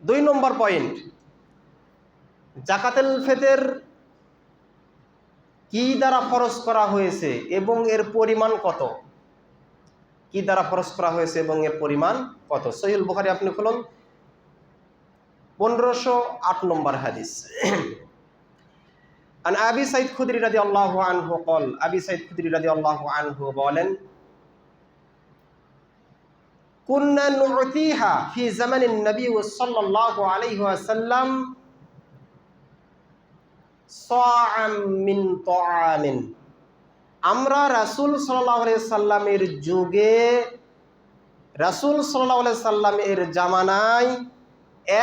2 নম্বর point, জাকাতুল ফিতর কি দ্বারা ফরজ করা হয়েছে এবং এর পরিমাণ কত? কি দ্বারা ফরজ করা হয়েছে এবং এর পরিমাণ কত? সহিহুল বুখারী আপনি খুলুন, 1508 নম্বর হাদিস। আন আবি সাঈদ খুদরি রাদিয়াল্লাহু আনহু قال, আবি সাঈদ খুদরি রাদিয়াল্লাহু আনহু বলেন, কুন্না নুতিহা ফি জামানিন নবী সাল্লাল্লাহু আলাইহি ওয়াসাল্লাম সাআম মিন তাআমিন। আমরা রাসূল সাল্লাল্লাহু আলাইহি সাল্লামের যুগে, রাসূল সাল্লাল্লাহু আলাইহি সাল্লামের জামানায়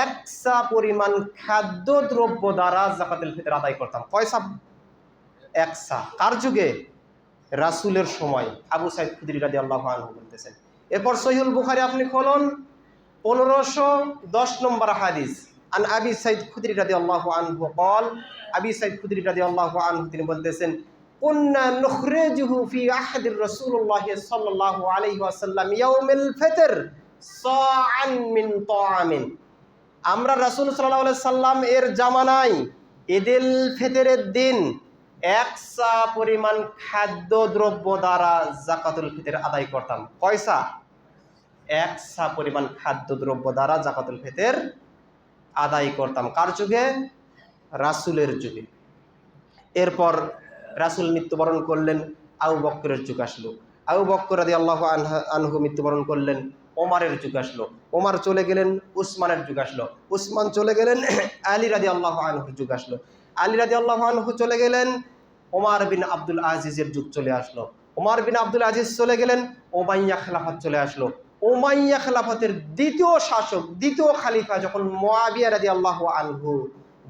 এক সা পরিমাণ খাদ্যদ্রব্য দ্বারা যাকাতুল ফিতর আদায় করতাম। কয় সা? এক সা। কার যুগে? রাসূলের সময়। আবু সাঈদ খুদরি রাদিয়াল্লাহু আনহু বলতেছেন। এরপর সহিহুল বুখারী আপনি খুলুন, 1510 নম্বর হাদিস। আন আবি সাঈদ খুদরি রাদিয়াল্লাহু আনহু قال, আবি সাঈদ খুদরি রাদিয়াল্লাহু আনহু তিনি বলতেছেন, কুন্না নুখরিজুহু ফি আহদির রাসূলুল্লাহ সাল্লাল্লাহু আলাইহি ওয়াসাল্লাম ইয়াউমুল ফিতর সাআন মিন তাআমিন। আমরা রাসূল সাল্লাল্লাহু আলাইহি সাল্লাম এর জামানায় ঈদুল ফিতরের দিন এক সা পরিমাণ খাদ্যদ্রব্য দ্বারা যাকাতুল ফিতর আদায় করতাম। কয় সা? এক সা পরিমাণ খাদ্যদ্রব্য দ্বারা যাকাতুল ফিতর আদায় করতাম। কার যুগে? রাসূলের যুগে। এরপর রাসূল মৃত্যুবরণ করলেন, আবু বকরের যুগ আসলো। আবু বকর রাদিয়াল্লাহু আনহু মৃত্যুবরণ করলেন, ওমরের যুগ আসলো। ওমর চলে গেলেন, উসমানের যুগ আসলো। উসমান চলে গেলেন, আলী রাদিয়াল্লাহু আনহুর যুগ আসলো। আলী রাদিয়াল্লাহু আনহু চলে গেলেন, ওমর বিন আব্দুল আজিজের যুগ চলে আসলো। ওমর বিন আব্দুল আজিজ চলে গেলেন, উমাইয়া খেলাফত চলে আসলো। উমাইয়া খেলাফতের দ্বিতীয় শাসক, দ্বিতীয় খালিফা যখন মুআবিয়া রাদিয়াল্লাহু আনহু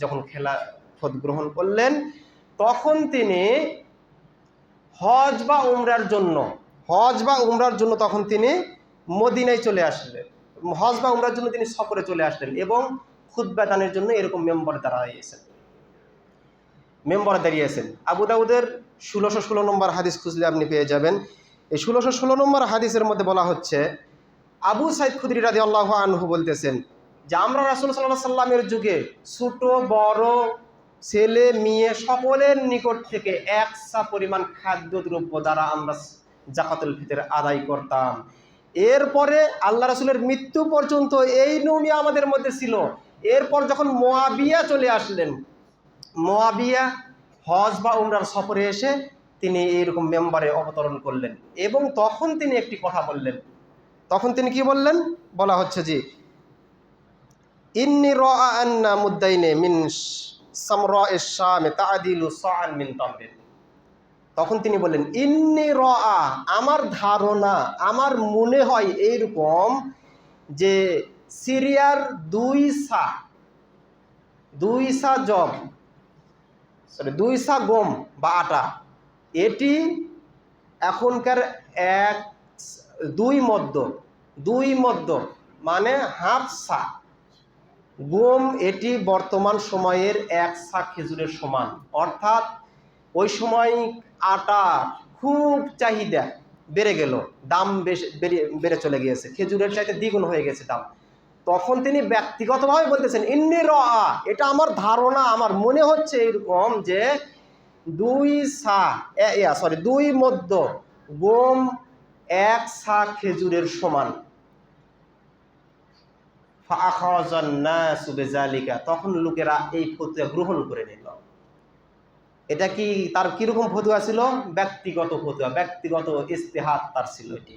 যখন খেলাফত গ্রহণ করলেন, তখন তিনি হজ বা উমরার জন্য তখন তিনি মদিনায় চলে আসলেন। হজ বা উমরার জন্য তিনি সফরে চলে আসলেন এবং খুতবা দানের জন্য এরকম মেম্বারে দাঁড়িয়েছেন। আবু দাউদের 1616 নম্বর হাদিস খুঁজলে আপনি পেয়ে যাবেন। এই 1616 নম্বর হাদিসের মধ্যে বলা হচ্ছে, আবু সাঈদ খুদরি রাদিয়াল্লাহু আনহু বলতেছেন যে আমরা রাসূল সাল্লাল্লাহু আলাইহি সাল্লামের যুগে ছোট বড় ছেলে মেয়ে সকলের নিকট থেকে এক সা পরিমাণ খাদ্যদ্রব্য দ্বারা আমরা যাকাতুল ফিতর আদায় করতাম। এরপরে আল্লাহ রাসূলের মৃত্যু পর্যন্ত এই নিয়মই আমাদের মধ্যে ছিল। এরপর যখন মুআবিয়া চলে আসলেন, মুআবিয়া হজ বা উমরার সফরে এসে তিনি এইরকম মেম্বারে অবতরণ করলেন এবং তখন তিনি একটি কথা বললেন। তখন তিনি কি বললেন? বলা হচ্ছে যে, ইন্নী রাআ আন্না মুদাইনে মিন সামরাইশ শাম তাআদিলু সাআন মিন তামরিন। তখন তিনি বললেন, ইন্নী রাআ, আমার ধারণা, আমার মনে হয় এইরকম যে সিরিয়ার 2 সা গম বা আটা, এটি এখনকার 2 মদ্য মানে হাফ সা গম, এটি বর্তমান সময়ের 1 সা খেজুরের সমান। অর্থাৎ ওই সময় আটা খুব চাহিদা বেড়ে গেল, দাম বেড়ে চলে গিয়েছে, খেজুরের চাইতে দ্বিগুণ হয়ে গেছে দাম। তখন তিনি ব্যক্তিগতভাবে বলতেছেন, ইন্নী রাআ, এটা আমার ধারণা, আমার মনে হচ্ছে এরকম যে 2 মদ্য গম 1 সা খেজুরের সমান। ফাআখাযান নাসু বিযালিকা, তখন লোকেরা এই ফতোয়া গ্রহণ করে নিল। এটা কি তার কিরকম ফতোয়া ছিল? ব্যক্তিগত ফতোয়া, ব্যক্তিগত ইজতিহাদ তার ছিল এটি।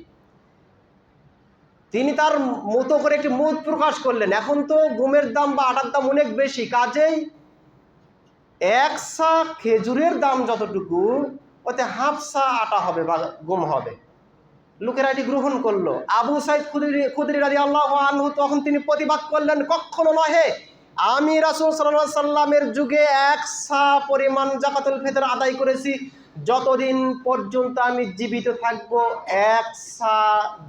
তিনি তার মতো করে একটি মত প্রকাশ করলেন। এখন তো গমের দাম বা আটার দাম অনেক বেশি, কাজেই 1 সা খেজুরের দাম যতটুকু, ওতে হাফ সা আটা হবে বা গম হবে। লোকেরা এটি গ্রহণ করলো। আবু সাঈদ খুদরি রাদিয়াল্লাহু আনহু তখন তিনি প্রতিবাদ করলেন, কখনো নহে, আমি রাসূল সাল্লাল্লাহু আলাইহি সাল্লামের যুগে 1 সা পরিমাণ যাকাতুল ফিতর আদায় করেছি, যতদিন পর্যন্ত আমি জীবিত থাকবো 1 সা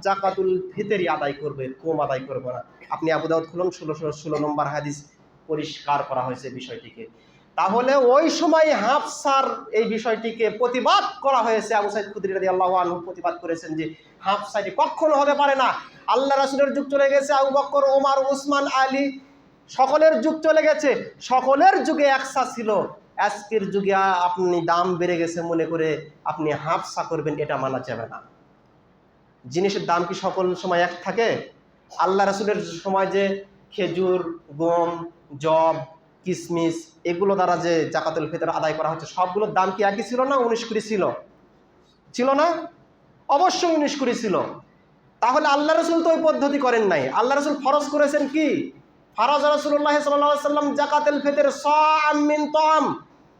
যাকাতুল ফিতরই আদায় করবে, কম আদায় করবো না। আপনি আবু দাউদ খুলুন, 1616 নম্বর হাদিস পরিষ্কার করা হয়েছে বিষয়টিকে। তাহলে ওই সময় হাফ সার এই বিষয়টিকে প্রতিবাদ করা হয়েছে। আবু সাঈদ খুদরি রাদিয়াল্লাহু আনহু প্রতিবাদ করেছেন যে হাফ সাইটি কখনো হতে পারে না। আল্লাহ রাসূলের যুগ চলে গেছে, আবু বকর, ওমর, উসমান, আলী সকলের যুগ চলে গেছে, সকলের যুগে একসা ছিল। আজকের যুগে আপনি দাম বেড়ে গেছে মনে করে আপনি হাফসা করবেন, এটা মানা যাবে না। জিনিসের দাম কি সকল সময় এক থাকে? আল্লাহ রাসূলের সময় যে খেজুর, গম, জব, কিশমিশ এগুলো দ্বারা যে জাকাতুল ফিতর আদায় করা হচ্ছে, সবগুলোর দাম কি একই ছিল না 19 কুড়ি ছিল? ছিল না? অবশ্যই 19 কুড়ি ছিল। তাহলে আল্লাহ রাসূল তো ওই পদ্ধতি করেন নাই। আল্লাহ রাসূল ফরজ করেছেন কি? ফারাজ রাসূলুল্লাহ সাল্লাল্লাহু আলাইহি ওয়াসাল্লাম জাকাতুল ফিতর সাআম মিন তাআম।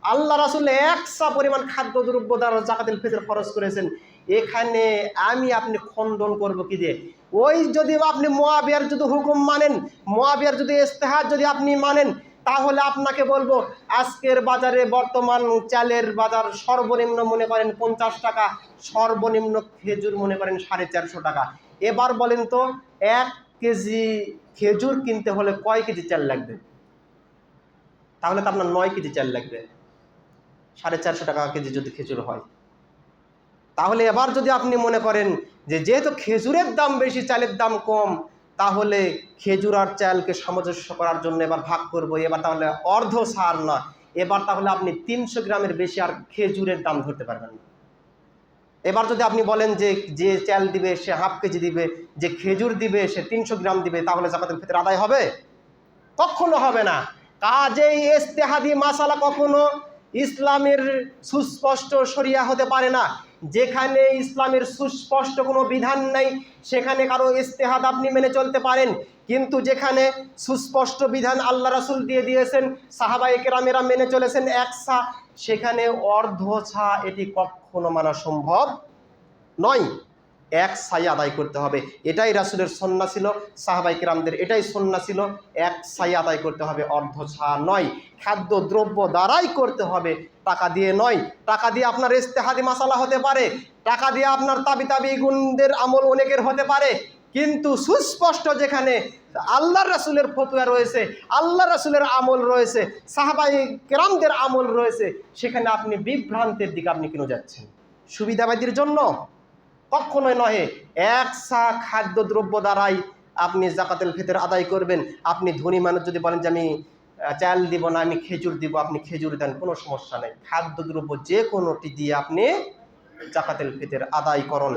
আল্লাহ রাসূল একসা পরিমাণ খাদ্যদ্রব্য দ্বারা জাকাতুল ফিতর ফরজ করেছেন। এখানে আপনি খণ্ডন করব কি দিয়ে? ওই যদি আপনি মুআবিয়ার যদি হুকুম মানেন, মুআবিয়ার যদি ইজতিহাদ যদি আপনি মানেন, তাহলে আপনাকে বলবো আজকের বাজারে বর্তমান চালের বাজার সর্বনিম্ন মনে করেন 50 টাকা, সর্বনিম্ন খেজুর মনে করেন 450 টাকা। এবার বলেন তো 1 কেজি খেজুর কিনতে হলে কয় কেজি চাল লাগবে? তাহলে তো আপনার 9 কেজি চাল লাগবে, 450 টাকা কেজি যদি খেজুর হয়। তাহলে এবার যদি আপনি মনে করেন যে যেহেতু খেজুরের দাম বেশি, চালের দাম কম, তাহলে খেজুর আর চালকে সামঞ্জস্য করার জন্য এবার ভাগ করবো, এবার তাহলে অর্ধ সার না, এবার তাহলে আপনি 300 গ্রামের বেশি আর খেজুরের দাম ধরতে পারবেন না। এবার যদি আপনি বলেন যে যে চাল দিবে সে হাফ কেজি দিবে, যে খেজুর দিবে সে 300 গ্রাম দিবে, তাহলে জাকাতুল ফিতর আদায় হবে? কখনো হবে না। কাজেই ইজতিহাদি মাসালা কখনো ইসলামের সুস্পষ্ট শরিয়া হতে পারে না। যেখানে ইসলামের সুস্পষ্ট কোনো বিধান নাই সেখানে কারো ইজতিহাদ আপনি মেনে চলতে পারেন, কিন্তু যেখানে সুস্পষ্ট বিধান আল্লাহ রাসূল দিয়ে দিয়েছেন, সাহাবায়ে কেরামেরা মেনে চলেছেন একসা, সেখানে অর্ধছা এটি কখনো মানা সম্ভব নয়। এক সাই আদায় করতে হবে, এটাই রাসূলের সুন্নাহ ছিল, সাহাবায়ে কেরামদের এটাই সুন্নাহ ছিল। এক সাই আদায় করতে হবে, অর্ধ ছা নয়। খাদ্য দ্রব্য দ্বারাই করতে হবে, টাকা দিয়ে নয়। টাকা দিয়ে আপনার ইজতিহাদি মাসালা হতে পারে, টাকা দিয়ে আপনার তাবি গুণদের আমল অনেকের হতে পারে, কিন্তু সুস্পষ্ট যেখানে আল্লাহর রাসূলের ফতোয়া রয়েছে, আল্লাহ রাসূলের আমল রয়েছে, সাহাবায়ে কেরামদের আমল রয়েছে, সেখানে আপনি বিভ্রান্তের দিকে আপনি কেন যাচ্ছেন? সুবিধাবাদীর জন্য? কখনোই নহে। একসা খাদ্যদ্রব্য দ্বারাই আপনি জাকাতুল ফিতর আদায় করবেন। আপনি ধনী মানুষ যদি বলেন যে আমি চাল দিব না, আমি খেজুর দিব, আপনি খেজুর দেন, কোনো সমস্যা নেই। খাদ্যদ্রব্য যে কোনোটি দিয়ে আপনি জাকাতুল ফিতর আদায় করুন।